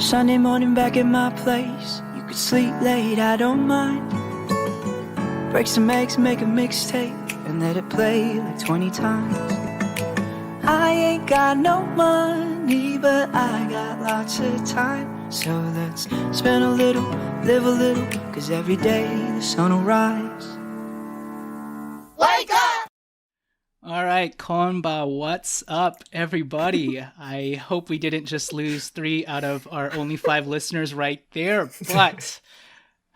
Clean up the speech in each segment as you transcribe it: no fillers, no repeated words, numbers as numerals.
Sunday morning back at my place. You could sleep late, I don't mind. Break some eggs, make a mixtape, and let it play like 20 times. I ain't got no money, but I got lots of time. So let's spend a little, live a little, cause every day the sun will rise. Wake up! Alright, Konba, what's up, everybody? I hope we didn't just lose 3 out of our only 5 listeners right there, but...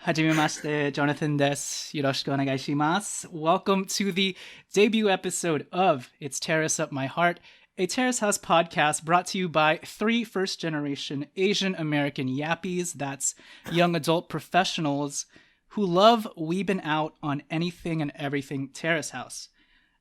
Hajimemashite, Jonathan desu. Yoroshiku onegaishimasu. Welcome to the debut episode of It's Terrace Up My Heart, a Terrace House podcast brought to you by 3 first-generation Asian American yappies, that's young adult professionals, who love weebing out on anything and everything Terrace House.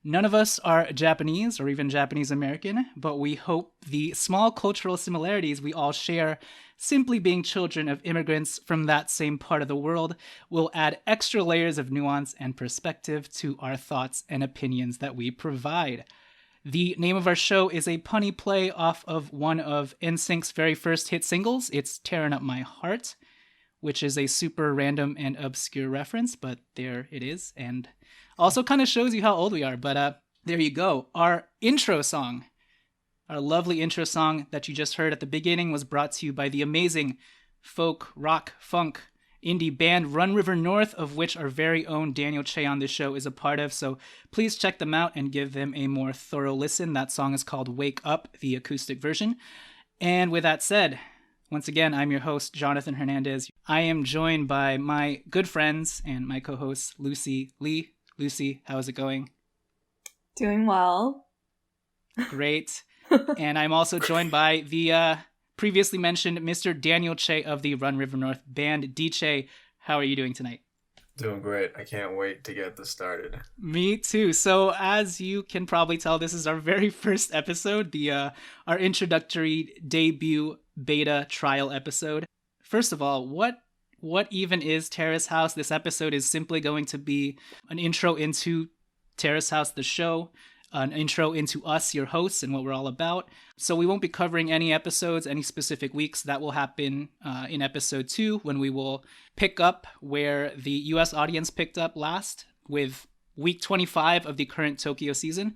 None of us are Japanese or even Japanese American, but we hope the small cultural similarities we all share, simply being children of immigrants from that same part of the world, will add extra layers of nuance and perspective to our thoughts and opinions that we provide. The name of our show is a punny play off of one of NSYNC's very first hit singles, It's Tearing Up My Heart, which is a super random and obscure reference, but there it is, and also kind of shows you how old we are, but there you go. Our intro song, our lovely intro song that you just heard at the beginning, was brought to you by the amazing folk, rock, funk, indie band Run River North, of which our very own Daniel Che on this show is a part of, so please check them out and give them a more thorough listen. That song is called Wake Up, the acoustic version. And with that said, once again, I'm your host, Jonathan Hernandez. I am joined by my good friends and my co-host, Lucy Lee. Lucy, how is it going? Doing well. Great. And I'm also joined by the previously mentioned Mr. Daniel Che of the Run River North band. D-Che, how are you doing tonight? Doing great. I can't wait to get this started. Me too. So as you can probably tell, this is our very first episode, our introductory debut beta trial episode. First of all, what even is Terrace House? This episode is simply going to be an intro into Terrace House, the show, an intro into us, your hosts, and what we're all about. So we won't be covering any episodes, any specific weeks. That will happen in episode 2, when we will pick up where the US audience picked up last, with week 25 of the current Tokyo season.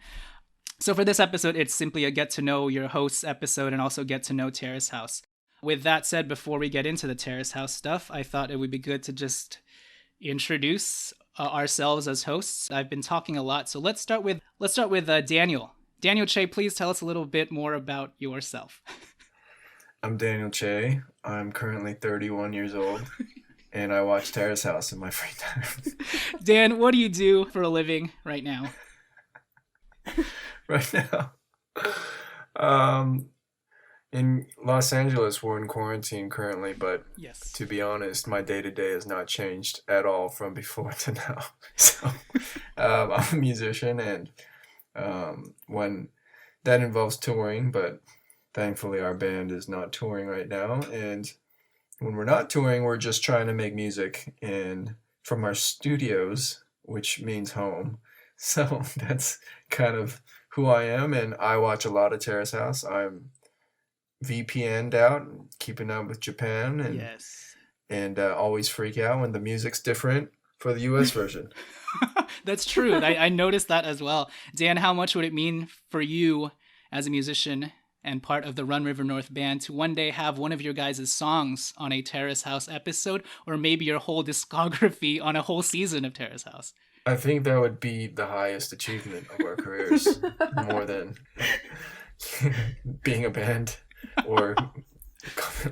So for this episode, it's simply a get to know your hosts episode and also get to know Terrace House. With that said, before we get into the Terrace House stuff, I thought it would be good to just introduce ourselves as hosts. I've been talking a lot, so let's start with Daniel. Daniel Che, please tell us a little bit more about yourself. I'm Daniel Che. I'm currently 31 years old, and I watch Terrace House in my free time. Dan, what do you do for a living right now? Right now? In Los Angeles, we're in quarantine currently, but yes, to be honest, my day-to-day has not changed at all from before to now. So I'm a musician, and when that involves touring, but thankfully our band is not touring right now. And when we're not touring, we're just trying to make music from our studios, which means home. So that's kind of who I am, and I watch a lot of Terrace House. I'm VPN'd out, keeping up with Japan, and yes, and always freak out when the music's different for the US version. That's true. I noticed that as well. Dan, how much would it mean for you as a musician and part of the Run River North band to one day have one of your guys' songs on a Terrace House episode, or maybe your whole discography on a whole season of Terrace House? I think that would be the highest achievement of our careers, more than being a band or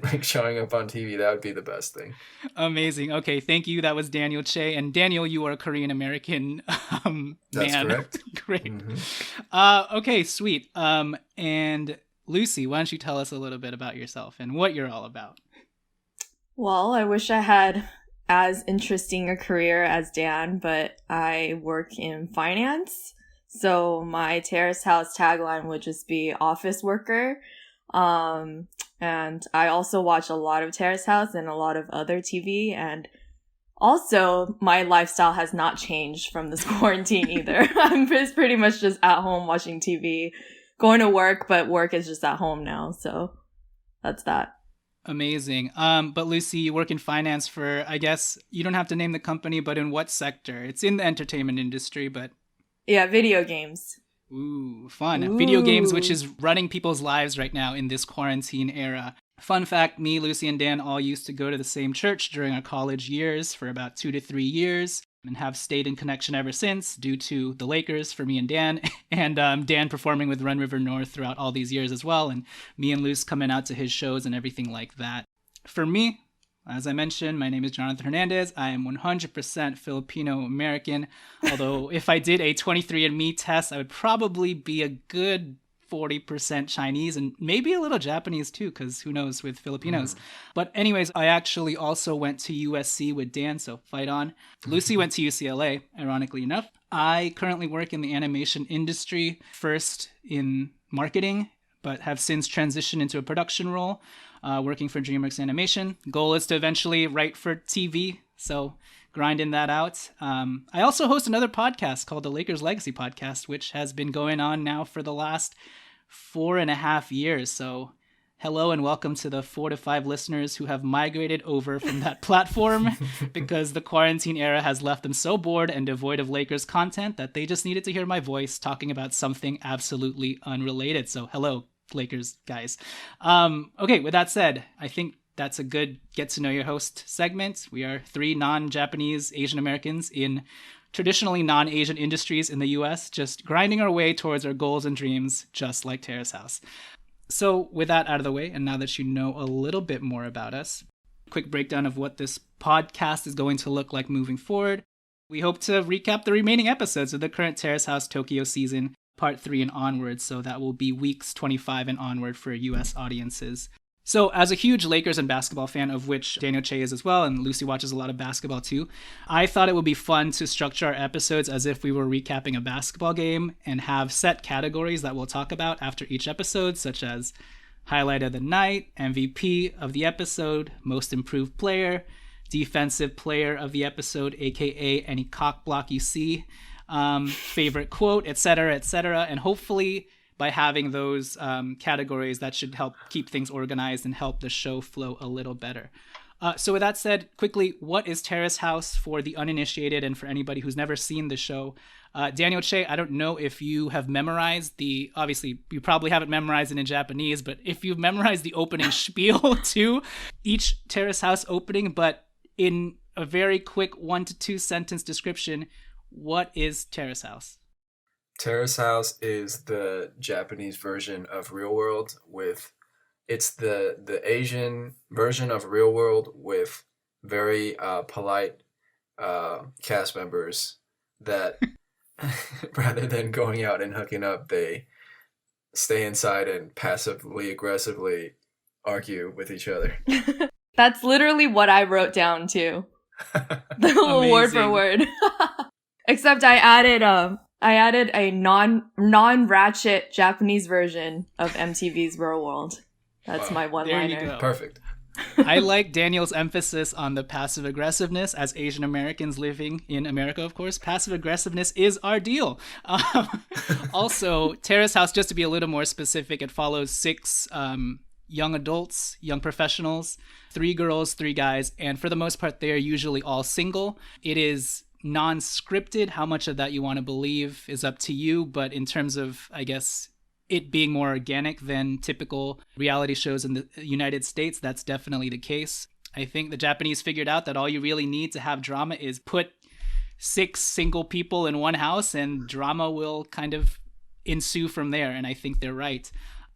like showing up on TV. That would be the best thing. Amazing. Okay, thank you. That was Daniel Che. And Daniel, you are a Korean American man. That's correct. Great. Mm-hmm. Okay, sweet. And Lucy, why don't you tell us a little bit about yourself and what you're all about? Well, I wish I had as interesting a career as Dan, but I work in finance. So my Terrace House tagline would just be office worker. And I also watch a lot of Terrace House and a lot of other TV. And also, my lifestyle has not changed from this quarantine either. I'm just pretty much just at home watching TV, going to work, but work is just at home now. So that's that. Amazing. But Lucy, you work in finance for, I guess, you don't have to name the company, but in what sector? It's in the entertainment industry, but... Yeah, video games. Ooh, fun. Ooh. Video games, which is running people's lives right now in this quarantine era. Fun fact, me, Lucy, and Dan all used to go to the same church during our college years for about 2 to 3 years and have stayed in connection ever since due to the Lakers for me and Dan, and Dan performing with Run River North throughout all these years as well, and me and Luce coming out to his shows and everything like that. For me, as I mentioned, my name is Jonathan Hernandez. I am 100% Filipino American, although if I did a 23andMe test, I would probably be a good 40% Chinese and maybe a little Japanese too, because who knows with Filipinos. But anyways, I actually also went to USC with Dan, so fight on. Lucy went to UCLA, ironically enough. I currently work in the animation industry, first in marketing, but have since transitioned into a production role, working for DreamWorks Animation. Goal is to eventually write for TV, so grinding that out. I also host another podcast called the Lakers Legacy Podcast, which has been going on now for the last 4.5 years. So hello and welcome to the 4 to 5 listeners who have migrated over from that platform because the quarantine era has left them so bored and devoid of Lakers content that they just needed to hear my voice talking about something absolutely unrelated. So hello, Lakers guys. Okay, with that said, I think that's a good get to know your host segment. We are 3 non-Japanese Asian Americans in traditionally non-Asian industries in the US, just grinding our way towards our goals and dreams, just like Terrace House. So with that out of the way, and now that you know a little bit more about us, quick breakdown of what this podcast is going to look like moving forward. We hope to recap the remaining episodes of the current Terrace House Tokyo season, part 3 and onward, so that will be weeks 25 and onward for US audiences. So as a huge Lakers and basketball fan, of which Daniel Che is as well, and Lucy watches a lot of basketball too, I thought it would be fun to structure our episodes as if we were recapping a basketball game and have set categories that we'll talk about after each episode, such as Highlight of the Night, MVP of the episode, Most Improved Player, Defensive Player of the episode, aka any cock block you see, favorite quote, etc., etc., and hopefully by having those categories, that should help keep things organized and help the show flow a little better. So with that said, quickly, what is Terrace House for the uninitiated and for anybody who's never seen the show? Daniel Che, I don't know if you have memorized obviously you probably haven't memorized it in Japanese, but if you've memorized the opening spiel to each Terrace House opening, but in a very quick 1 to 2 sentence description, what is Terrace House? Terrace House is the Japanese version of Real World it's the Asian version of Real World with very polite cast members that rather than going out and hooking up, they stay inside and passively aggressively argue with each other. That's literally what I wrote down too. Word for word. Except I added a non-ratchet Japanese version of MTV's Real World. That's my one-liner. There you go. Perfect. I like Daniel's emphasis on the passive aggressiveness as Asian Americans living in America, of course. Passive aggressiveness is our deal. Also, Terrace House, just to be a little more specific, it follows 6 young adults, young professionals, 3 girls, 3 guys, and for the most part, they're usually all single. It is non-scripted. How much of that you want to believe is up to you, but in terms of, I guess, it being more organic than typical reality shows in the United States, that's definitely the case. I think the Japanese figured out that all you really need to have drama is put 6 single people in one house and drama will kind of ensue from there, and I think they're right.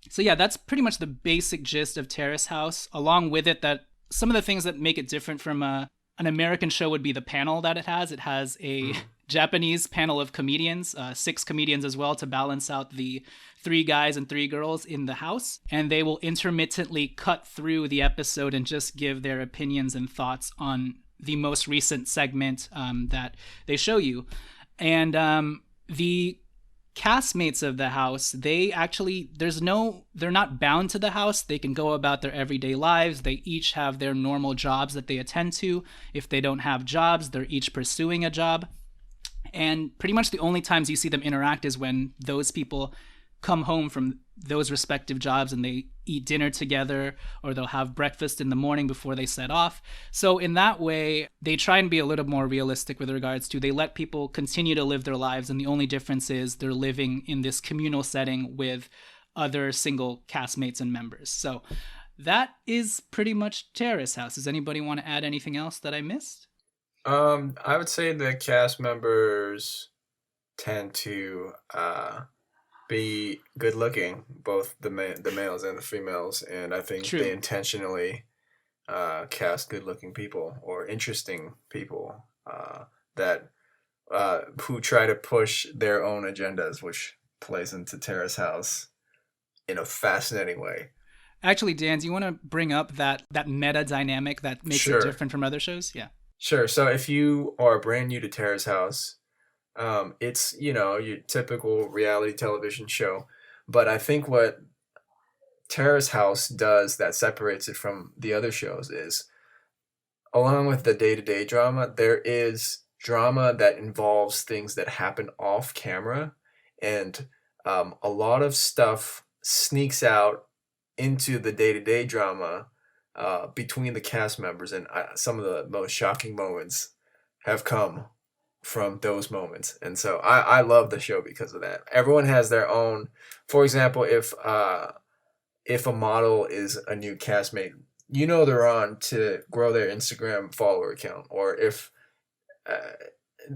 So yeah, that's pretty much the basic gist of Terrace House. Along with it, that some of the things that make it different from an American show would be the panel that it has. It has a Japanese panel of comedians, 6 comedians as well, to balance out the 3 guys and 3 girls in the house. And they will intermittently cut through the episode and just give their opinions and thoughts on the most recent segment that they show you. And the castmates of the house, they're not bound to the house. They can go about their everyday lives. They each have their normal jobs that they attend to. If they don't have jobs, they're each pursuing a job. And pretty much the only times you see them interact is when those people come home from those respective jobs and they eat dinner together, or they'll have breakfast in the morning before they set off. So in that way, they try and be a little more realistic with regards to, they let people continue to live their lives, and the only difference is they're living in this communal setting with other single castmates and members. So that is pretty much Terrace House. Does anybody want to add anything else that I missed? I would say the cast members tend to be good looking, both the males and the females, and I think True. they intentionally cast good looking people or interesting people that who try to push their own agendas, which plays into Terrace House in a fascinating way. Actually, Dan, do you want to bring up that meta dynamic that makes Sure. it different from other shows? Yeah. Sure. So if you are brand new to Terrace House, it's, your typical reality television show. But I think what Terrace House does that separates it from the other shows is, along with the day-to-day drama, there is drama that involves things that happen off camera. And a lot of stuff sneaks out into the day-to-day drama between the cast members, and some of the most shocking moments have come from those moments. And so I love the show because of that. Everyone has their own. For example, if a model is a new castmate, they're on to grow their Instagram follower account, or if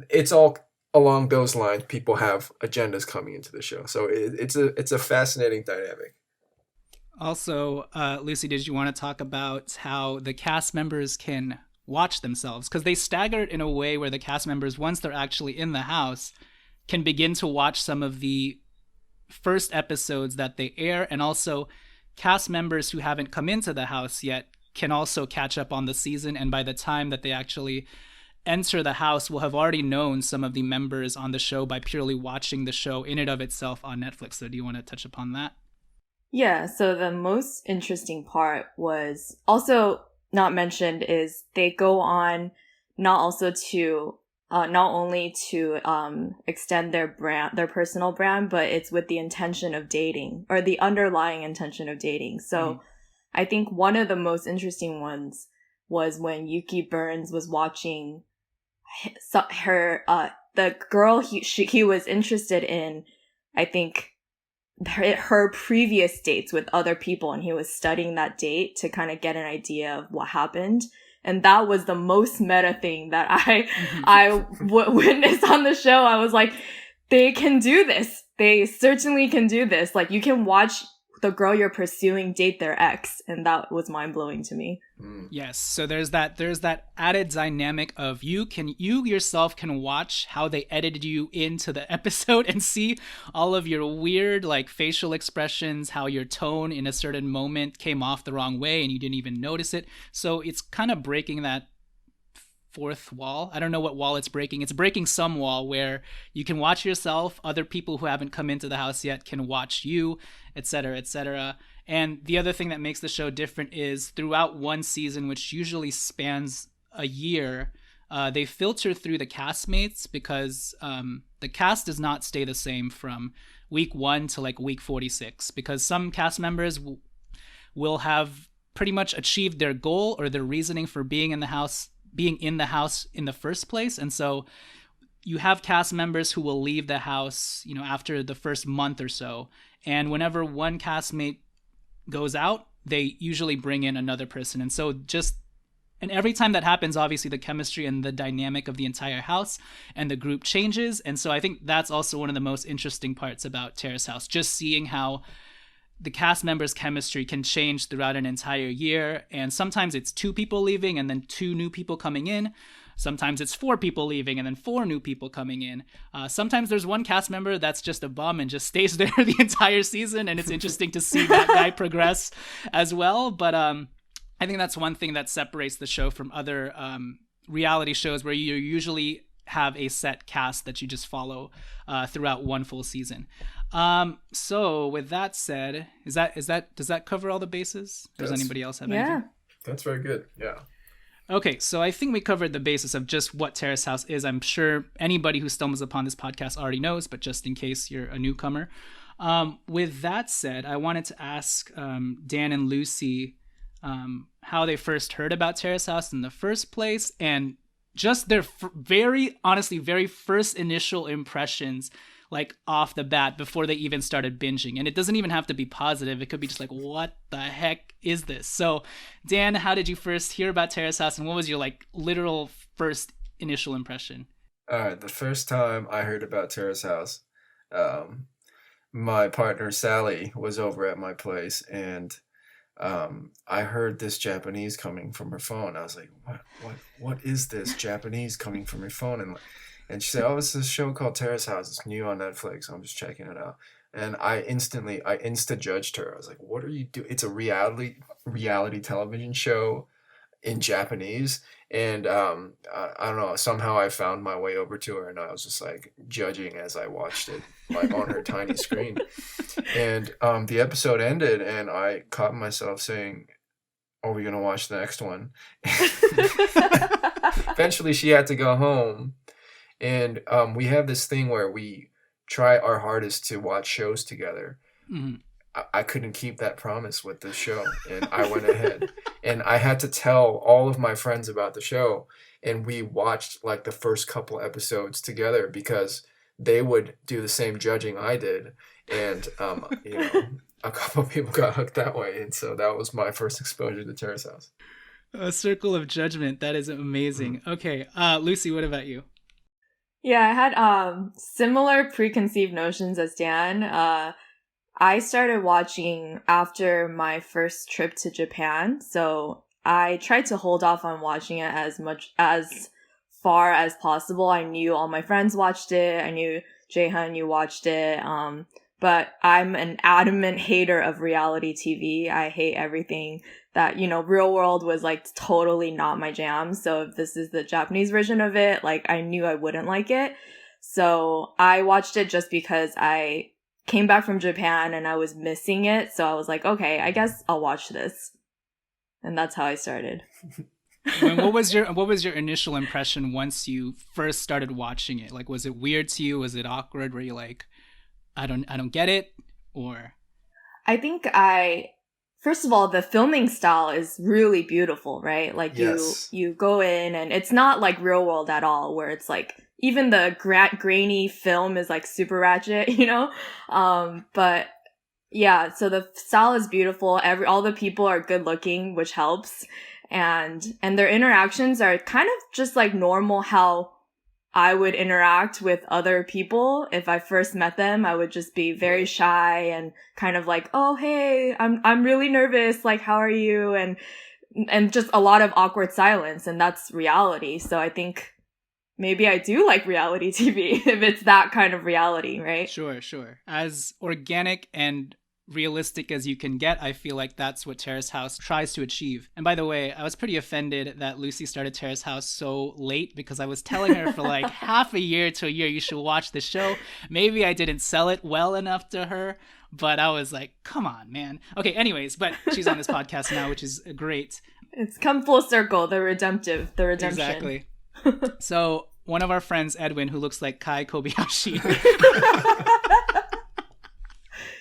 it's all along those lines, people have agendas coming into the show. So it's a fascinating dynamic. Also, Lucy, did you want to talk about how the cast members can watch themselves? Because they stagger it in a way where the cast members, once they're actually in the house, can begin to watch some of the first episodes that they air, and also cast members who haven't come into the house yet can also catch up on the season, and by the time that they actually enter the house, will have already known some of the members on the show by purely watching the show in and of itself on Netflix. So do you want to touch upon that? Yeah, so the most interesting part was also not mentioned is they go on not only to extend their brand, their personal brand, but it's with the intention of dating, or the underlying intention of dating. So I think one of the most interesting ones was when Yuki Burns was watching the girl he was interested in, I think, her previous dates with other people, and he was studying that date to kind of get an idea of what happened. And that was the most meta thing that I witnessed on the show. I was like, they can do this. They certainly can do this. Like, you can watch the girl you're pursuing date their ex, and that was mind-blowing to me. Yes, so there's that added dynamic of you yourself can watch how they edited you into the episode and see all of your weird like facial expressions, how your tone in a certain moment came off the wrong way and you didn't even notice it. So it's kind of breaking that fourth wall. I don't know what wall it's breaking. It's breaking some wall where you can watch yourself, other people who haven't come into the house yet can watch you, etc., etc. And the other thing that makes the show different is throughout one season, which usually spans a year, they filter through the castmates, because the cast does not stay the same from week 1 to like week 46, because some cast members will have pretty much achieved their goal or their reasoning for being in the house in the first place. And so you have cast members who will leave the house, after the first month or so. And whenever one castmate goes out, they usually bring in another person. And so and every time that happens, obviously the chemistry and the dynamic of the entire house and the group changes. And so I think that's also one of the most interesting parts about Terrace House, just seeing how the cast members' chemistry can change throughout an entire year. And sometimes it's 2 people leaving and then 2 new people coming in. Sometimes it's 4 people leaving and then 4 new people coming in. Sometimes there's one cast member that's just a bum and just stays there the entire season. And it's interesting to see that guy progress as well. But I think that's one thing that separates the show from other reality shows, where you usually have a set cast that you just follow throughout one full season. So with that said, does that cover all the bases? Does anybody else have anything? That's very good. Yeah. Okay, so I think we covered the basis of just what Terrace House is. I'm sure anybody who stumbles upon this podcast already knows, but just in case you're a newcomer. With that said, I wanted to ask Dan and Lucy how they first heard about Terrace House in the first place, and just their very first initial impressions, like off the bat, before they even started binging. And it doesn't even have to be positive. It could be just like, what the heck is this? So Dan, how did you first hear about Terrace House, and what was your like literal first initial impression? All right, the first time I heard about Terrace House, my partner Sally was over at my place, and I heard this Japanese coming from her phone. I was like, what is this Japanese coming from your phone? And she said, oh, it's this show called Terrace House. It's new on Netflix. I'm just checking it out. And I insta judged her. I was like, what are you doing? It's a reality television show in Japanese. And I don't know, somehow I found my way over to her, and I was just like judging as I watched it, like on her tiny screen. And the episode ended, and I caught myself saying, are we gonna watch the next one? Eventually she had to go home, and we have this thing where we try our hardest to watch shows together. Mm-hmm. I couldn't keep that promise with this show, and I went ahead and I had to tell all of my friends about the show, and we watched like the first couple episodes together because they would do the same judging I did, and a couple of people got hooked that way, and so that was my first exposure to Terrace House. A circle of judgment. That is amazing. Mm-hmm. Okay, Lucy, what about you? Yeah, I had similar preconceived notions as Dan. I started watching after my first trip to Japan, so I tried to hold off on watching it as far as possible. I knew all my friends watched it. I knew Jaehyun, you watched it. But I'm an adamant hater of reality TV. I hate everything that, Real World was like totally not my jam. So if this is the Japanese version of it, like I knew I wouldn't like it. So I watched it just because I came back from Japan and I was missing it. So I was like, okay, I guess I'll watch this. And that's how I started. What was your initial impression once you first started watching it? Like, was it weird to you? Was it awkward? Were you like, I don't get it? Or I think first of all, the filming style is really beautiful, right? Like yes. you go in and it's not like Real World at all, where it's like even the grainy film is like super ratchet, but yeah, so the style is beautiful. All the people are good looking, which helps. And their interactions are kind of just like normal, how I would interact with other people. If I first met them, I would just be very shy and kind of like, oh, hey, I'm really nervous. Like, how are you? And just a lot of awkward silence. And that's reality. So I think maybe I do like reality TV if it's that kind of reality, right? Sure. As organic and realistic as you can get, I feel like that's what Terrace House tries to achieve. And by the way, I was pretty offended that Lucy started Terrace House so late, because I was telling her for like half a year to a year, you should watch the show. Maybe I didn't sell it well enough to her, but I was like, come on, man. Okay, anyways, but she's on this podcast now, which is great. It's come full circle, the redemption. Exactly. So one of our friends, Edwin, who looks like Kai Kobayashi.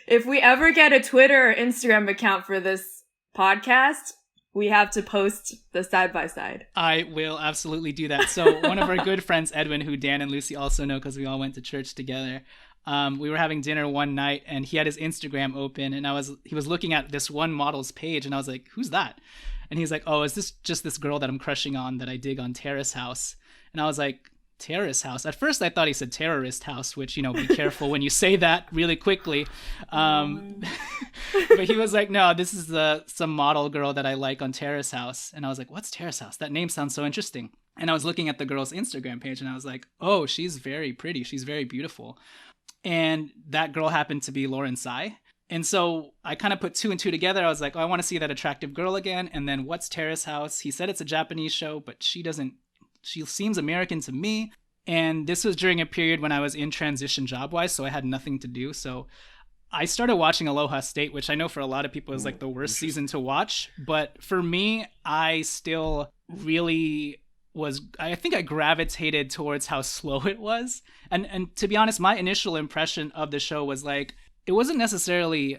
If we ever get a Twitter or Instagram account for this podcast, we have to post the side-by-side. I will absolutely do that. So one of our good friends, Edwin, who Dan and Lucy also know because we all went to church together, we were having dinner one night and he had his Instagram open, and he was looking at this one model's page, and I was like, who's that? And he's like, oh, is this just this girl that I'm crushing on that I dig on Terrace House? And I was like, Terrace House? At first I thought he said terrorist house, which, be careful when you say that really quickly. But he was like, no, this is some model girl that I like on Terrace House. And I was like, what's Terrace House? That name sounds so interesting. And I was looking at the girl's Instagram page and I was like, oh, she's very pretty. She's very beautiful. And that girl happened to be Lauren Tsai. And so I kind of put two and two together. I was like, oh, I want to see that attractive girl again. And then what's Terrace House? He said it's a Japanese show, but she seems American to me. And this was during a period when I was in transition job-wise, so I had nothing to do. So I started watching Aloha State, which I know for a lot of people is like the worst season to watch. But for me, I still really I think I gravitated towards how slow it was. And to be honest, my initial impression of the show was like, it wasn't necessarily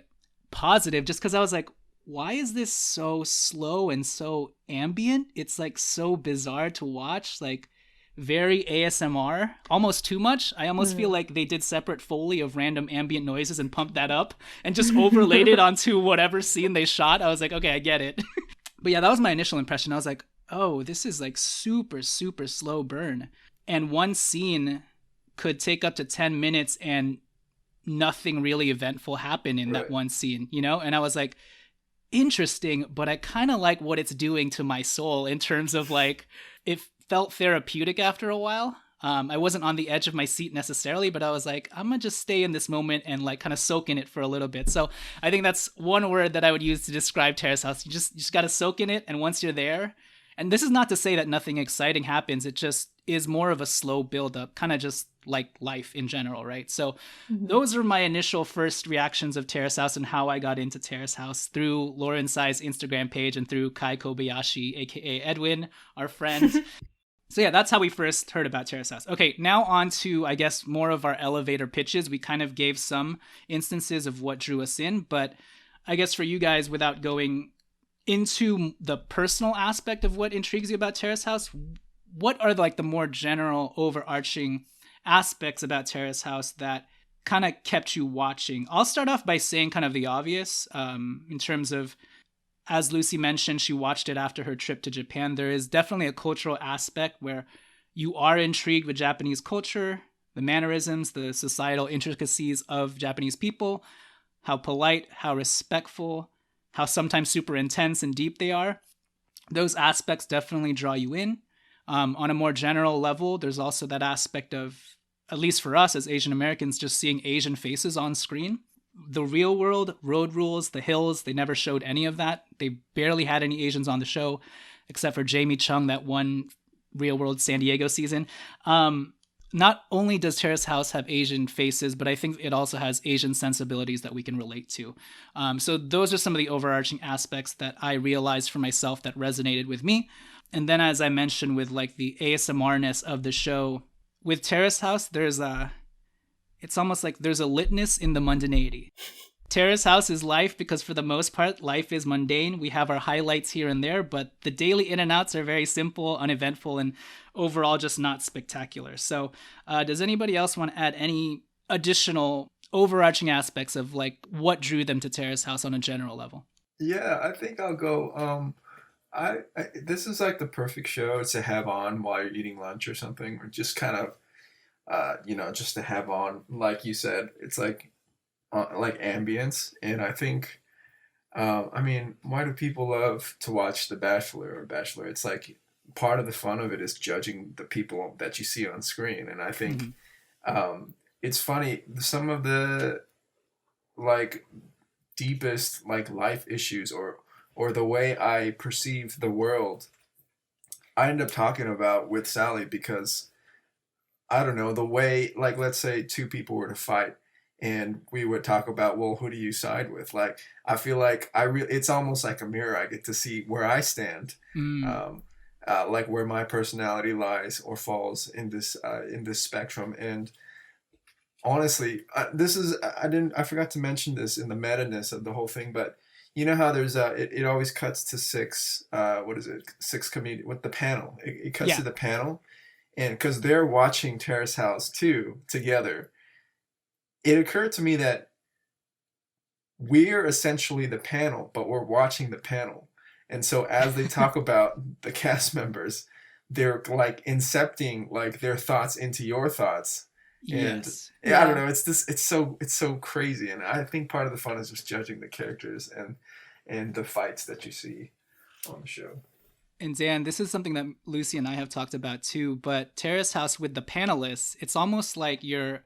positive, just because I was like, why is this so slow and so ambient? It's like so bizarre to watch, like very ASMR, almost too much. I almost feel like they did separate Foley of random ambient noises and pumped that up and just overlaid it onto whatever scene they shot. I was like, okay, I get it. But yeah, that was my initial impression. I was like, oh, this is like super, super slow burn. And one scene could take up to 10 minutes and nothing really eventful happen in that one scene, you know? And I was like, interesting, but I kind of like what it's doing to my soul in terms of like, it felt therapeutic after a while. I wasn't on the edge of my seat necessarily, but I was like, I'm gonna just stay in this moment and like kind of soak in it for a little bit. So I think that's one word that I would use to describe Terrace House. You just gotta soak in it, and once you're there, and this is not to say that nothing exciting happens, it just is more of a slow build up, kind of just like life in general, right? So those are my initial first reactions of Terrace House and how I got into Terrace House through Lauren Tsai's Instagram page and through Kai Kobayashi, aka Edwin, our friend. So yeah, that's how we first heard about Terrace House. Okay, now on to, I guess, more of our elevator pitches. We kind of gave some instances of what drew us in, but I guess for you guys, without going into the personal aspect of what intrigues you about Terrace House, what are like the more general overarching aspects about Terrace House that kind of kept you watching? I'll start off by saying kind of the obvious, in terms of, as Lucy mentioned, she watched it after her trip to Japan. There is definitely a cultural aspect where you are intrigued with Japanese culture, the mannerisms, the societal intricacies of Japanese people, how polite, how respectful, how sometimes super intense and deep they are. Those aspects definitely draw you in. On a more general level, there's also that aspect of, at least for us as Asian Americans, just seeing Asian faces on screen. The real world, Road Rules, The Hills, they never showed any of that. They barely had any Asians on the show, except for Jamie Chung, that one Real World San Diego season. Not only does Terrace House have Asian faces, but I think it also has Asian sensibilities that we can relate to. So those are some of the overarching aspects that I realized for myself that resonated with me. And then, as I mentioned, with like the ASMR-ness of the show, with Terrace House, it's almost like there's a litness in the mundanity. Terrace House is life because for the most part, life is mundane. We have our highlights here and there, but the daily in and outs are very simple, uneventful, and overall just not spectacular. So does anybody else want to add any additional overarching aspects of like what drew them to Terrace House on a general level? Yeah, I think I'll go. I this is like the perfect show to have on while you're eating lunch or something, or just kind of, just to have on. Like you said, it's like ambience, and I think, why do people love to watch The Bachelor or Bachelor? It's like part of the fun of it is judging the people that you see on screen, and I think it's funny, some of the like deepest like life issues or the way I perceive the world, I end up talking about with Sally because, I don't know, the way, like, let's say two people were to fight and we would talk about, well, who do you side with? Like, I feel like it's almost like a mirror. I get to see where I stand, like where my personality lies or falls in this spectrum. And honestly, I forgot to mention this in the meta-ness of the whole thing, but you know how there's it always cuts to six comedians with the panel. It cuts to the panel, and because they're watching Terrace House too together, it occurred to me that we're essentially the panel, but we're watching the panel. And so as they talk about the cast members, they're like incepting like their thoughts into your thoughts. And I don't know, it's so crazy, and I think part of the fun is just judging the characters and the fights that you see on the show. And Dan, this is something that Lucy and I have talked about too, but Terrace House with the panelists, it's almost like you're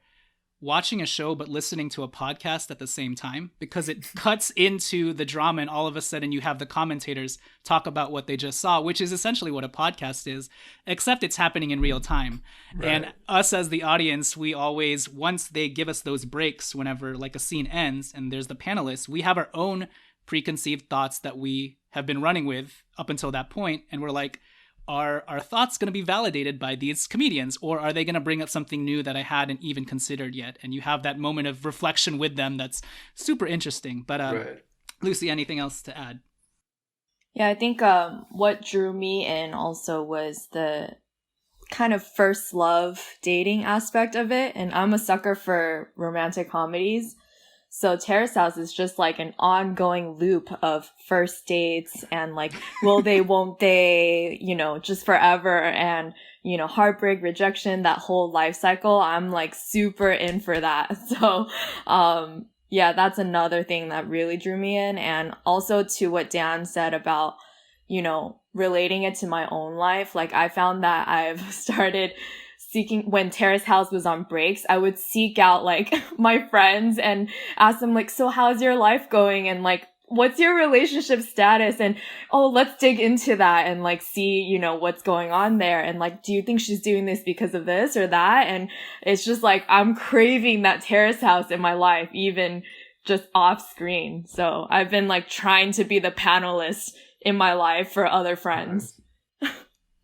watching a show but listening to a podcast at the same time, because it cuts into the drama and all of a sudden you have the commentators talk about what they just saw, which is essentially what a podcast is, except it's happening in real time. Right. And us as the audience, we always, once they give us those breaks, whenever like a scene ends and there's the panelists, we have our own preconceived thoughts that we have been running with up until that point, and we're like, are our thoughts going to be validated by these comedians, or are they going to bring up something new that I hadn't even considered yet? And you have that moment of reflection with them that's super interesting. But Right. Lucy, anything else to add? Yeah, I think what drew me in also was the kind of first love dating aspect of it. And I'm a sucker for romantic comedies. So Terrace House is just like an ongoing loop of first dates and like, will they, won't they, you know, just forever, and, you know, heartbreak, rejection, that whole life cycle. I'm like super in for that. So, yeah, that's another thing that really drew me in. And also to what Dan said about, you know, relating it to my own life. Like I found that I've started seeking, when Terrace House was on breaks, I would seek out like my friends and ask them like, so how's your life going? And like, what's your relationship status? And, oh, let's dig into that and like see, you know, what's going on there. And like, do you think she's doing this because of this or that? And it's just like, I'm craving that Terrace House in my life, even just off screen. So I've been like trying to be the panelist in my life for other friends.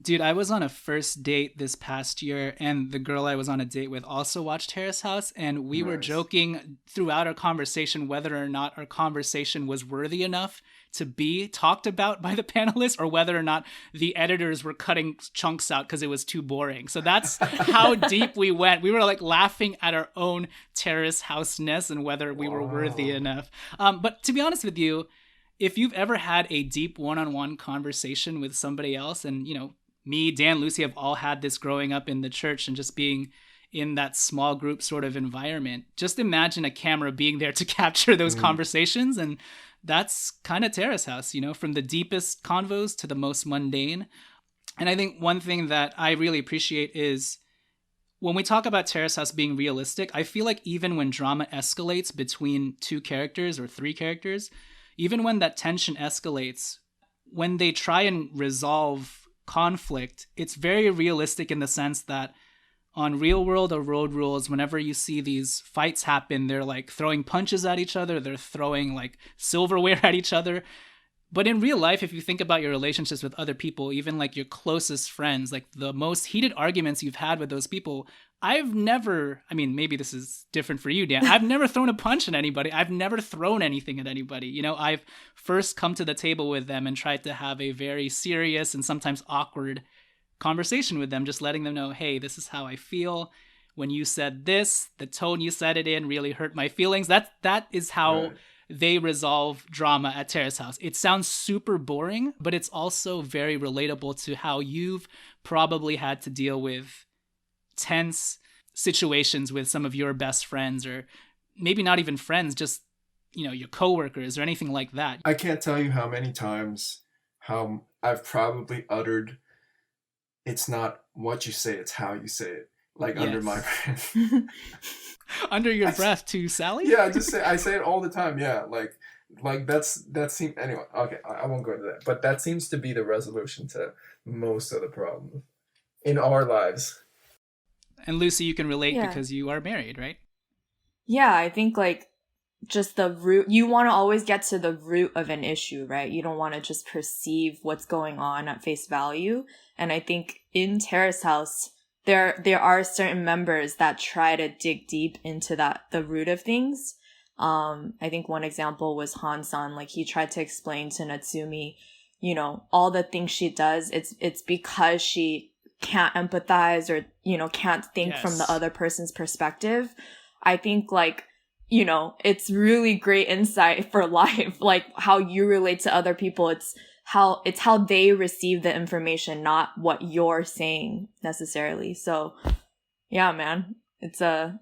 Dude, I was on a first date this past year, and the girl I was on a date with also watched Terrace House, and we were Nice. joking throughout our conversation whether or not our conversation was worthy enough to be talked about by the panelists, or whether or not the editors were cutting chunks out because it was too boring. So that's how deep we went. We were like laughing at our own Terrace House-ness and whether we were worthy Wow. enough. But to be honest with you, if you've ever had a deep one-on-one conversation with somebody else, and, you know, me, Dan, Lucy have all had this growing up in the church and just being in that small group sort of environment. Just imagine a camera being there to capture those conversations. And that's kind of Terrace House, you know, from the deepest convos to the most mundane. And I think one thing that I really appreciate is when we talk about Terrace House being realistic, I feel like even when drama escalates between two characters or three characters, even when that tension escalates, when they try and resolve conflict, it's very realistic in the sense that on Real World or Road Rules, whenever you see these fights happen, they're like throwing punches at each other, they're throwing like silverware at each other. But in real life, if you think about your relationships with other people, even like your closest friends, like the most heated arguments you've had with those people, I've never, I mean, maybe this is different for you, Dan. I've never thrown a punch at anybody. I've never thrown anything at anybody. You know, I've first come to the table with them and tried to have a very serious and sometimes awkward conversation with them, just letting them know, hey, this is how I feel. When you said this, the tone you said it in really hurt my feelings. That is how Right. they resolve drama at Terrace House. It sounds super boring, but it's also very relatable to how you've probably had to deal with tense situations with some of your best friends, or maybe not even friends, just, you know, your coworkers or anything like that. I can't tell you how many times how I've probably uttered, it's not what you say, it's how you say it. Like under my Yes. breath. Under your breath too, Sally? Yeah, I say it all the time. Yeah, like that seems anyway. Okay, I won't go into that. But that seems to be the resolution to most of the problems in our lives. And Lucy, you can relate Yeah. because you are married, right? Yeah, I think like just the root, you want to always get to the root of an issue, right? You don't want to just perceive what's going on at face value. And I think in Terrace House, there are certain members that try to dig deep into the root of things. I think one example was Han-san. Like he tried to explain to Natsumi, you know, all the things she does, it's because she can't empathize or, you know, can't think from the Yes. other person's perspective. I think like, you know, it's really great insight for life, like how you relate to other people. It's how they receive the information, not what you're saying necessarily. So yeah, man, it's a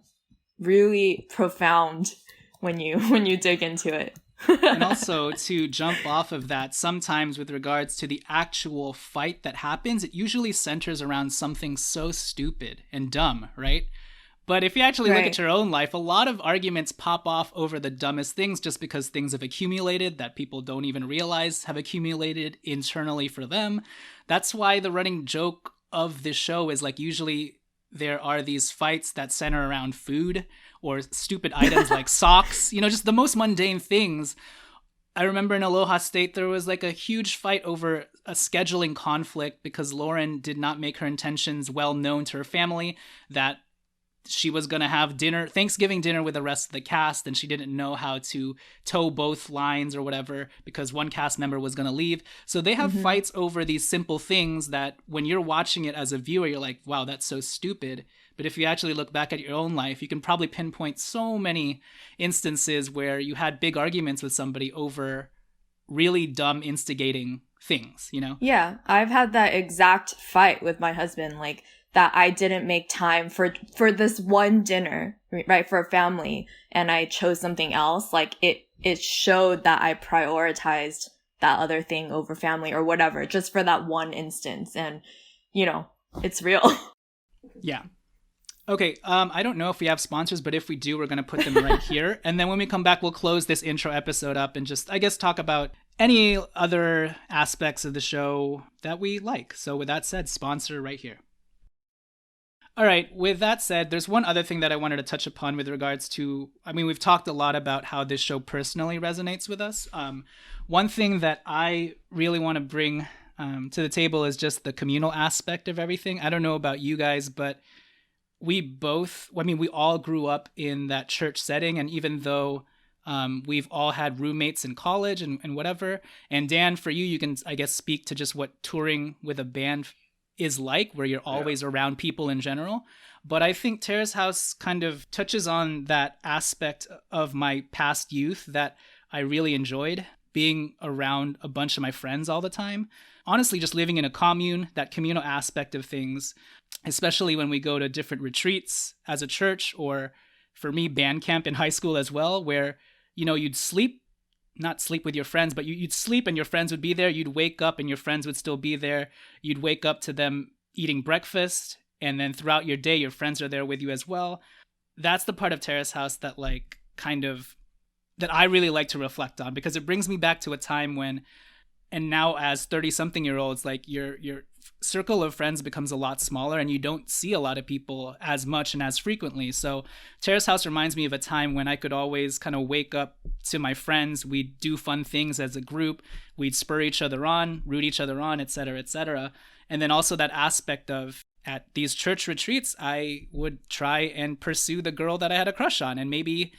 really profound when you dig into it. And also, to jump off of that, sometimes with regards to the actual fight that happens, it usually centers around something so stupid and dumb, right? But if you actually look Right. at your own life, a lot of arguments pop off over the dumbest things just because things have accumulated that people don't even realize have accumulated internally for them. That's why the running joke of this show is like usually there are these fights that center around food or stupid items like socks, you know, just the most mundane things. I remember in Aloha State, there was like a huge fight over a scheduling conflict because Lauren did not make her intentions well known to her family, that she was going to have Thanksgiving dinner with the rest of the cast, and she didn't know how to toe both lines or whatever because one cast member was going to leave. So they have fights over these simple things that when you're watching it as a viewer, you're like, wow, that's so stupid. But if you actually look back at your own life, you can probably pinpoint so many instances where you had big arguments with somebody over really dumb instigating things, you know? Yeah, I've had that exact fight with my husband, like that I didn't make time for this one dinner, right, for a family, and I chose something else. Like it showed that I prioritized that other thing over family or whatever, just for that one instance. And, you know, it's real. Yeah. Okay, I don't know if we have sponsors, but if we do, we're going to put them right here. And then when we come back, we'll close this intro episode up and just, I guess, talk about any other aspects of the show that we like. So with that said, sponsor right here. All right, with that said, there's one other thing that I wanted to touch upon with regards to, I mean, we've talked a lot about how this show personally resonates with us. One thing that I really want to bring to the table is just the communal aspect of everything. I don't know about you guys, but we all grew up in that church setting. And even though we've all had roommates in college and whatever, and Dan, for you can, I guess, speak to just what touring with a band is like, where you're always around people in general. But I think Terrace House kind of touches on that aspect of my past youth that I really enjoyed, being around a bunch of my friends all the time. Honestly, just living in a commune, that communal aspect of things, especially when we go to different retreats as a church, or for me, band camp in high school as well, where, you know, you'd not sleep with your friends, but you'd sleep and your friends would be there. You'd wake up and your friends would still be there. You'd wake up to them eating breakfast, and then throughout your day, your friends are there with you as well. That's the part of Terrace House that that I really like to reflect on, because it brings me back to a time when, and now as 30-something-year-olds, like your circle of friends becomes a lot smaller and you don't see a lot of people as much and as frequently. So Terrace House reminds me of a time when I could always kind of wake up to my friends. We'd do fun things as a group. We'd spur each other on, root each other on, etc., etc. And then also that aspect of, at these church retreats, I would try and pursue the girl that I had a crush on. And maybe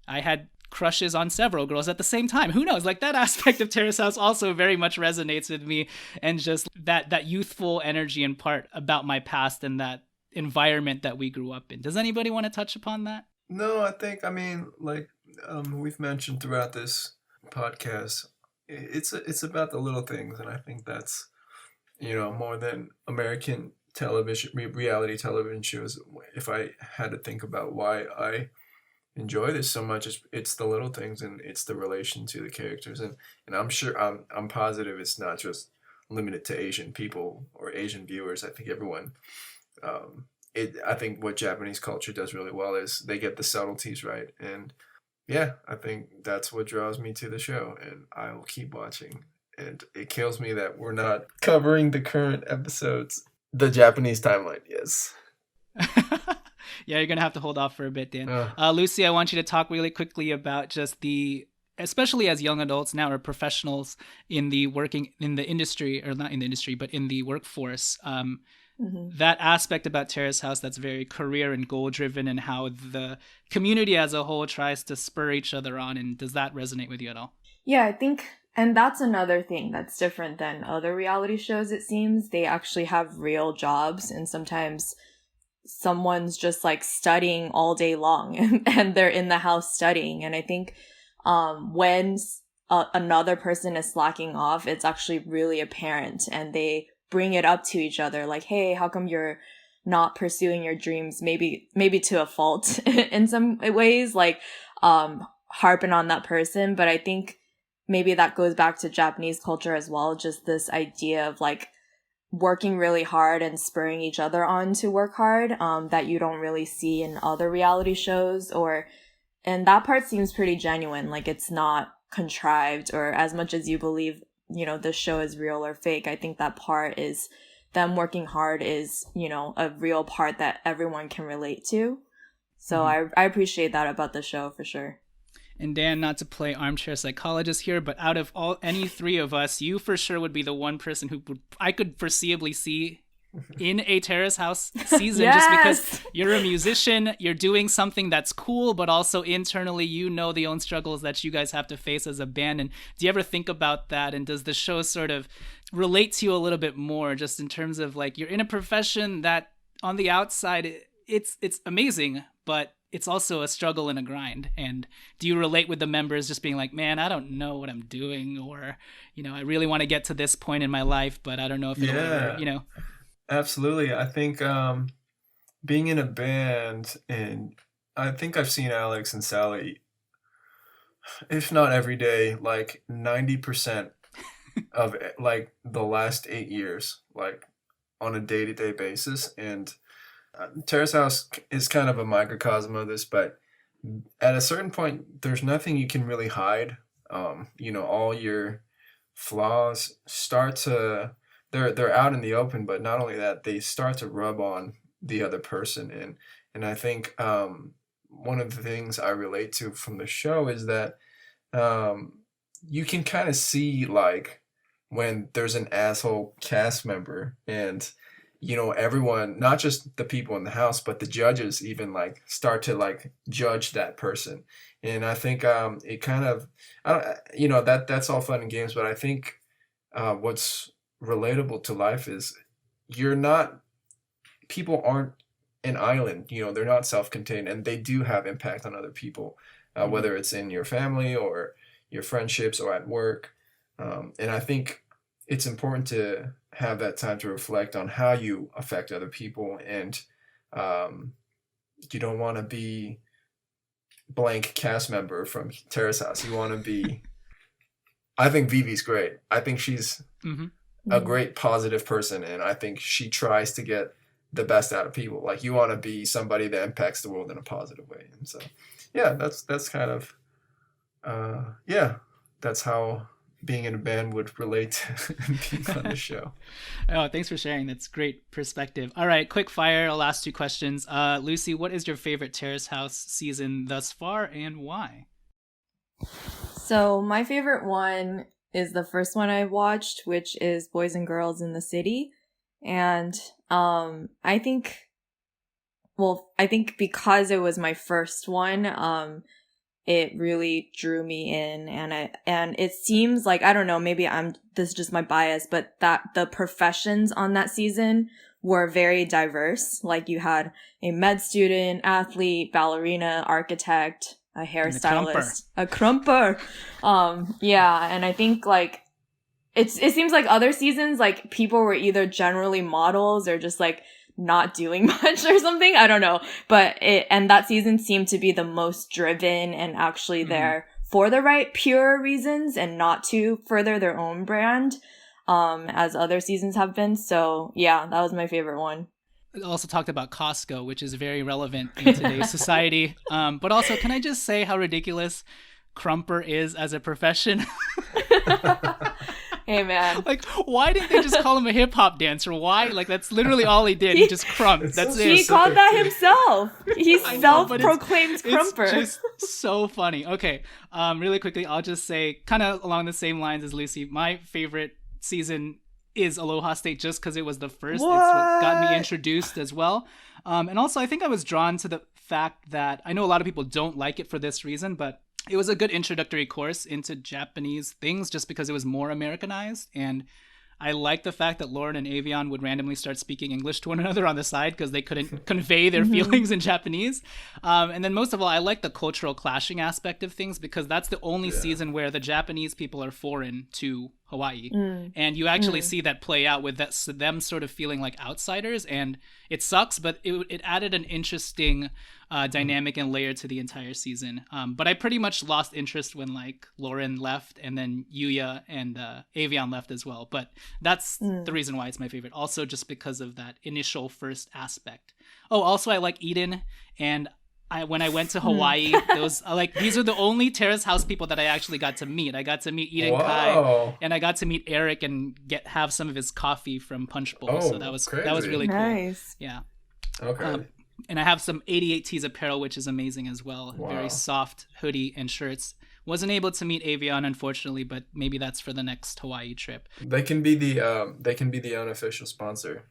I had crushes on several girls at the same time. Who knows? Like, that aspect of Terrace House also very much resonates with me, and just that youthful energy and part about my past and that environment that we grew up in. Does anybody want to touch upon that? No, I mean, like we've mentioned throughout this podcast, it's about the little things, and I think that's, you know, more than American television, reality television shows. If I had to think about why I enjoy this so much, it's the little things, and it's the relation to the characters, and I'm positive it's not just limited to Asian people or Asian viewers. I think everyone, I think what Japanese culture does really well is they get the subtleties right, and yeah, I think that's what draws me to the show, and I will keep watching. And it kills me that we're not covering the current episodes, the Japanese timeline. Yes. Yeah, you're going to have to hold off for a bit, Dan. Lucy, I want you to talk really quickly about just especially as young adults now, or professionals in the industry, or not in the industry, but in the workforce, that aspect about Terrace House that's very career and goal driven, and how the community as a whole tries to spur each other on. And does that resonate with you at all? Yeah, I think, and that's another thing that's different than other reality shows, it seems. They actually have real jobs, and sometimes someone's just like studying all day long and they're in the house studying. And I think when another person is slacking off, it's actually really apparent, and they bring it up to each other, like, hey, how come you're not pursuing your dreams? Maybe to a fault in some ways, like harping on that person. But I think maybe that goes back to Japanese culture as well, just this idea of like working really hard and spurring each other on to work hard, that you don't really see in other reality shows. And that part seems pretty genuine, like it's not contrived, or as much as you believe, you know, the show is real or fake. I think that part is, them working hard is, you know, a real part that everyone can relate to. So I appreciate that about the show for sure. And Dan, not to play armchair psychologist here, but out of any three of us, you for sure would be the one person who I could foreseeably see in a Terrace House season. Yes! Just because you're a musician, you're doing something that's cool, but also internally the own struggles that you guys have to face as a band. And do you ever think about that? And does the show sort of relate to you a little bit more, just in terms of like you're in a profession that on the outside it's amazing, but it's also a struggle and a grind. And do you relate with the members just being like, man, I don't know what I'm doing, or, I really want to get to this point in my life, but I don't know if it'll ever, Absolutely. I think being in a band, and I think I've seen Alex and Sally, if not every day, like 90% of like the last 8 years, like on a day-to-day basis. And Terrace House is kind of a microcosm of this, but at a certain point, there's nothing you can really hide. All your flaws start to they're out in the open, but not only that, they start to rub on the other person. And I think one of the things I relate to from the show is that you can kind of see like when there's an asshole cast member, and everyone, not just the people in the house, but the judges even like start to like judge that person. And I think it kind of, that's all fun and games, but I think what's relatable to life is people aren't an island, they're not self-contained, and they do have impact on other people, whether it's in your family or your friendships or at work. And I think it's important to have that time to reflect on how you affect other people. And you don't want to be blank cast member from Terrace House. You want to be, I think Vivi's great. I think she's a great positive person, and I think she tries to get the best out of people. Like, you want to be somebody that impacts the world in a positive way. And so, yeah, that's kind of, that's how being in a band would relate to being on the show. Oh, thanks for sharing. That's great perspective. All right, quick fire. I'll ask 2 questions. Lucy, what is your favorite Terrace House season thus far, and why? So my favorite one is the first one I watched, which is Boys and Girls in the City. And I think because it was my first one, it really drew me in, and it seems like, I don't know, maybe this is just my bias, but that the professions on that season were very diverse. Like, you had a med student, athlete, ballerina, architect, a hairstylist, a krumper. And I think like it seems like other seasons, like, people were either generally models or just like not doing much or something. I don't know. But that season seemed to be the most driven and actually there for the right pure reasons and not to further their own brand, as other seasons have been. So yeah, that was my favorite one. It also talked about Costco, which is very relevant in today's society. But also, can I just say how ridiculous krumper is as a profession? Hey, man. Like, why didn't they just call him a hip-hop dancer? Why? Like, that's literally all he did. He just crumped. That's it. He called that himself. He self-proclaimed krumper. It's just so funny. Okay, really quickly, I'll just say, kind of along the same lines as Lucy, my favorite season is Aloha State, just because it was the first. What? It's what got me introduced as well. And also, I think I was drawn to the fact that, I know a lot of people don't like it for this reason, but it was a good introductory course into Japanese things just because it was more Americanized. And I like the fact that Lauren and Avion would randomly start speaking English to one another on the side because they couldn't convey their feelings in Japanese. And then most of all, I like the cultural clashing aspect of things because that's the only season where the Japanese people are foreign to Hawaii. And you actually see that play out with them sort of feeling like outsiders. And it sucks, but it added an interesting dynamic and layer to the entire season. But I pretty much lost interest when like Lauren left and then Yuya and Avion left as well. But that's the reason why it's my favorite. Also just because of that initial first aspect. Oh, also I like Eden, and when I went to Hawaii, these are the only Terrace House people that I actually got to meet. I got to meet Eden Kai, and I got to meet Eric and have some of his coffee from Punch Bowl. So that was really cool. Nice. Yeah. Okay. And I have some 88T's apparel, which is amazing as well. Wow. Very soft hoodie and shirts. Wasn't able to meet Avion, unfortunately, but maybe that's for the next Hawaii trip. They can be the unofficial sponsor.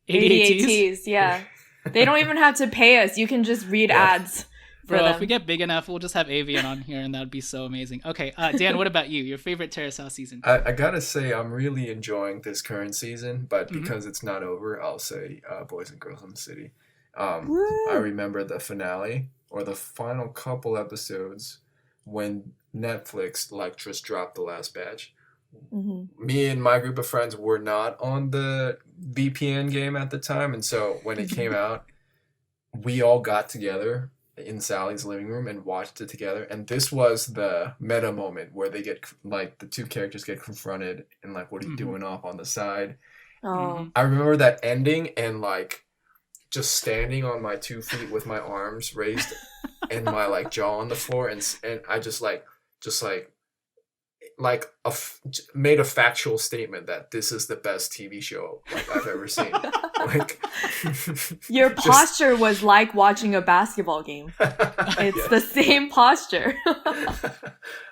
88T's? 88Ts, yeah. They don't even have to pay us. You can just read ads for Bro, them. if we get big enough, we'll just have Avian on here, and that would be so amazing. Okay, Dan, what about you? Your favorite Terrace House season? I gotta say, I'm really enjoying this current season, but because it's not over, I'll say Boys and Girls in the City. I remember the finale or the final couple episodes when Netflix like just dropped the last batch. Me and my group of friends were not on the VPN game at the time, and so when it came out, we all got together in Sally's living room and watched it together. And this was the meta moment where they get like the two characters get confronted and like, what are you doing off on the side? Oh. I remember that ending and like just standing on my 2 feet with my arms raised and my like jaw on the floor, and I just made a factual statement that this is the best TV show like I've ever seen. Like Your posture was like watching a basketball game. It's the same posture.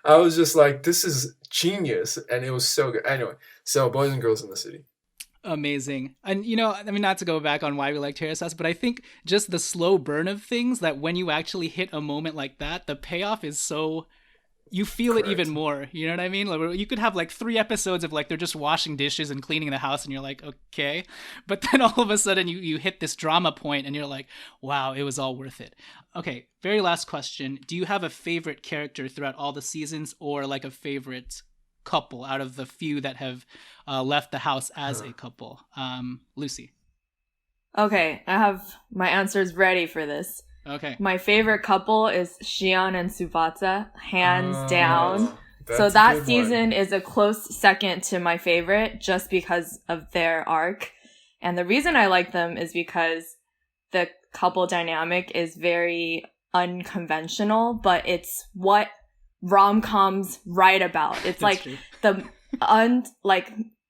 I was just like, this is genius, and it was so good. Anyway, so Boys and Girls in the City. Amazing. And you know, I mean, not to go back on why we like Terrace House, but I think just the slow burn of things, that when you actually hit a moment like that, the payoff is so, you feel it even more. You know what I mean? Like, you could have like 3 episodes of like they're just washing dishes and cleaning the house, and you're like, okay, but then all of a sudden you hit this drama point, and you're like, wow, it was all worth it. Okay, very last question: do you have a favorite character throughout all the seasons, or like a favorite couple out of the few that have left the house as a couple? Lucy. Okay, I have my answers ready for this. Okay. My favorite couple is Shion and Tsubasa, hands down. That's So a that good season is a close second to my favorite just because of their arc. And the reason I like them is because the couple dynamic is very unconventional, but it's what rom-coms write about. It's That's like true. the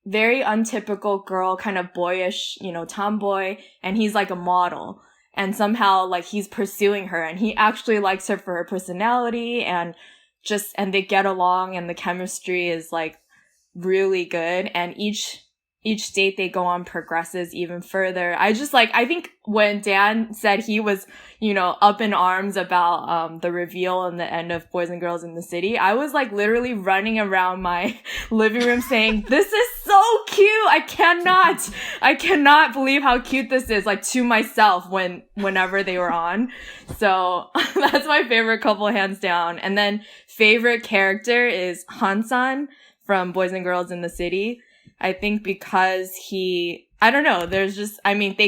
very untypical girl, kind of boyish, tomboy, and he's like a model. And somehow like he's pursuing her, and he actually likes her for her personality, and they get along, and the chemistry is like really good. And each date they go on progresses even further. I think when Dan said he was, up in arms about the reveal and the end of Boys and Girls in the City, I was like literally running around my living room saying, this is so cute. I cannot believe how cute this is, like to myself whenever they were on. So that's my favorite couple, hands down. And then favorite character is Hansan from Boys and Girls in the City. I think because they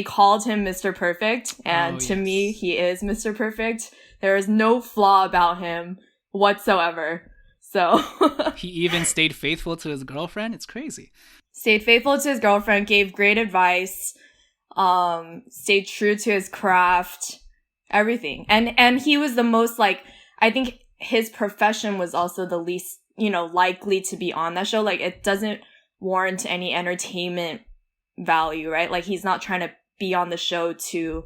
called him Mr. Perfect, and to me, he is Mr. Perfect. There is no flaw about him whatsoever. So He even stayed faithful to his girlfriend. It's crazy. stayed faithful to his girlfriend, gave great advice, stayed true to his craft, everything. And he was the most I think his profession was also the least, likely to be on that show. Like, it doesn't warrant any entertainment value, right? Like, he's not trying to be on the show to,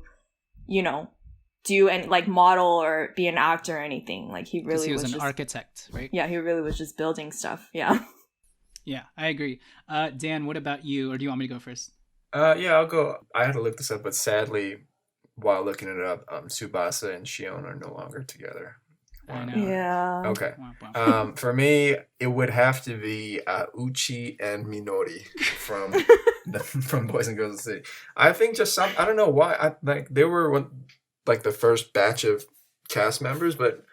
do any model or be an actor or anything. Like, he really was was an just, architect, right? yeah, he really was just building stuff. Yeah. Yeah, I agree. Dan, what about you? Or do you want me to go first? Yeah, I'll go. I had to look this up, but sadly, while looking it up, Tsubasa and Shion are no longer together. I know. Yeah. Okay. Womp womp. For me, it would have to be Uchi and Minori from from Boys and Girls in the City. I think I don't know why. They were the first batch of cast members, but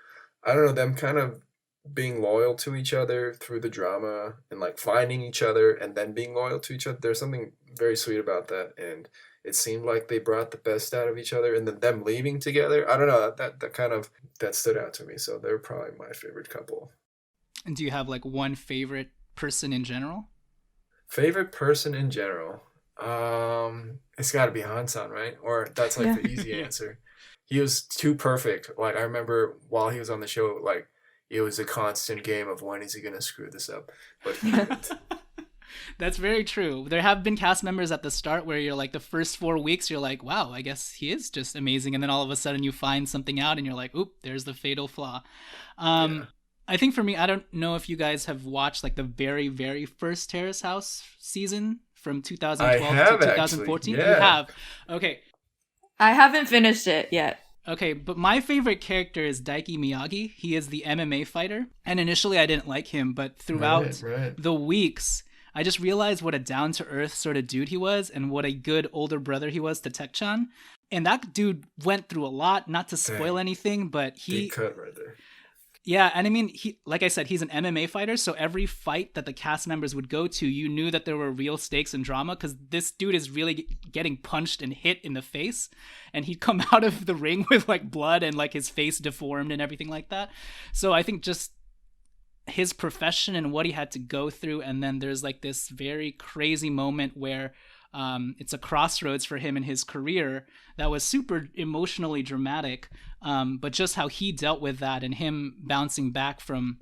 I don't know, them kind of being loyal to each other through the drama and finding each other and then being loyal to each other. There's something very sweet about that, and it seemed like they brought the best out of each other, and then them leaving together. I don't know, that stood out to me. So they're probably my favorite couple. And do you have one favorite person in general? Favorite person in general? It's got to be Hansan, right? Or that's the easy answer. He was too perfect. I remember while he was on the show, it was a constant game of when is he gonna screw this up, but he didn't. That's very true. There have been cast members at the start where you're like, the first 4 weeks, you're like, wow, I guess he is just amazing. And then all of a sudden you find something out and you're like, oop, there's the fatal flaw. Yeah. I think for me, I don't know if you guys have watched like the very, very first Terrace House season from 2012 I have, to 2014. actually, You yeah. have. Okay. I haven't finished it yet. Okay, but my favorite character is Daiki Miyagi. He is the MMA fighter. And initially I didn't like him, but throughout Right. the weeks, I just realized what a down-to-earth sort of dude he was and what a good older brother he was to Tech-chan. And that dude went through a lot, not to spoil Dang. anything, but Deep cut right there. yeah, and I mean, he, like I said, he's an MMA fighter, so every fight that the cast members would go to, you knew that there were real stakes and drama, because this dude is really getting punched and hit in the face, and he'd come out of the ring with like blood and like his face deformed and everything like that. So I think just his profession and what he had to go through, and then there's like this very crazy moment where it's a crossroads for him in his career that was super emotionally dramatic, but just how he dealt with that and him bouncing back from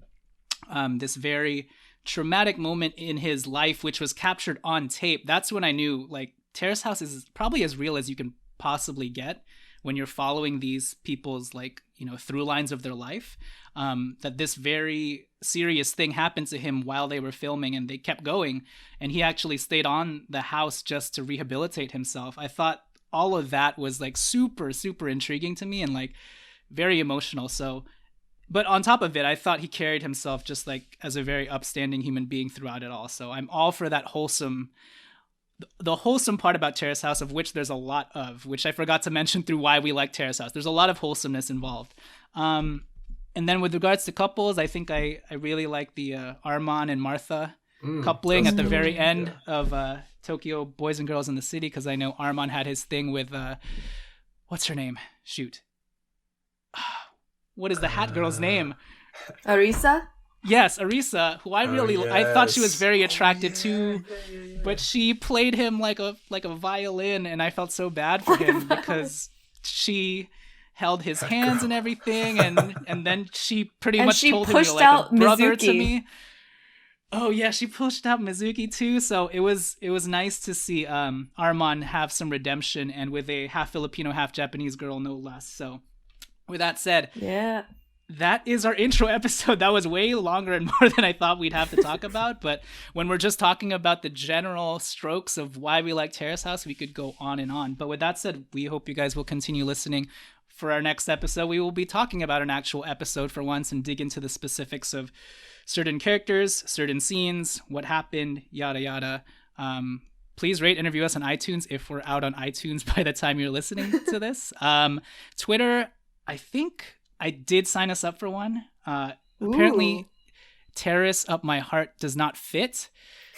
this very traumatic moment in his life, which was captured on tape. That's when I knew like Terrace House is probably as real as you can possibly get when you're following these people's like, you know, through lines of their life. That this very serious thing happened to him while they were filming, and they kept going, and he actually stayed on the house just to rehabilitate himself. I thought all of that was like super, super intriguing to me and like very emotional. So, but on top of it, I thought he carried himself just like as a very upstanding human being throughout it all. So I'm all for that the wholesome part about Terrace House, of which there's a lot of, which I forgot to mention through why we like Terrace House. There's a lot of wholesomeness involved. And then with regards to couples, I think I really like the Armand and Martha coupling at the very end of Tokyo Boys and Girls in the City, because I know Armand had his thing with, what's her name? Shoot. What is the hat girl's name? Arisa? Yes, Arisa, who I really I thought she was very attractive too, but she played him like a violin, and I felt so bad for him because she held his hands and everything, and then she pretty And much she told him you're pushed like a out brother to Mizuki. me. Oh yeah, she pushed out Mizuki too. So it was nice to see Armand have some redemption, and with a half Filipino, half Japanese girl, no less. So with that said, Yeah. that is our intro episode. That was way longer and more than I thought we'd have to talk about. But when we're just talking about the general strokes of why we like Terrace House, we could go on and on. But with that said, we hope you guys will continue listening. For our next episode, we will be talking about an actual episode for once and dig into the specifics of certain characters, certain scenes, what happened, yada yada. Please rate and review us on iTunes if we're out on iTunes by the time you're listening to this. Twitter, I think I did sign us up for one. Apparently, Terrace Up My Heart does not fit.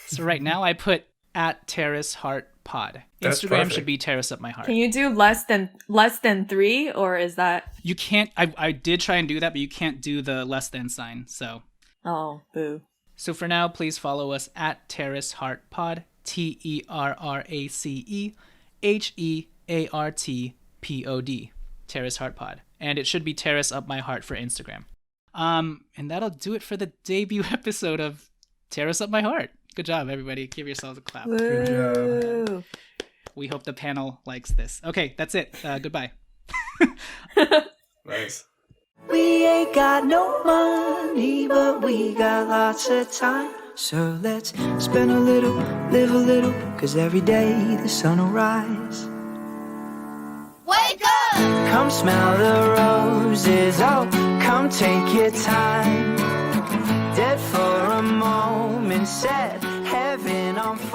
So right now I put at Terrace Heart Pod. That's Instagram perfect. should be Terrace Up My Heart. Can you do less than 3, or is that? You can't. I did try and do that, but you can't do the less than sign. So Oh, boo. for now, please follow us at Terrace Heart Pod. TerraceHeartPod. Terrace Heart Pod. And it should be Terrace Up My Heart for Instagram. And that'll do it for the debut episode of Terrace Up My Heart. Good job, everybody. Give yourselves a clap. Woo. We hope the panel likes this. Okay, that's it. Goodbye. Nice. We ain't got no money, but we got lots of time. So let's spend a little, live a little, 'cause every day the sun will rise. Wake up! Come smell the roses, oh, come take your time. Dead for a moment, set heaven on fire.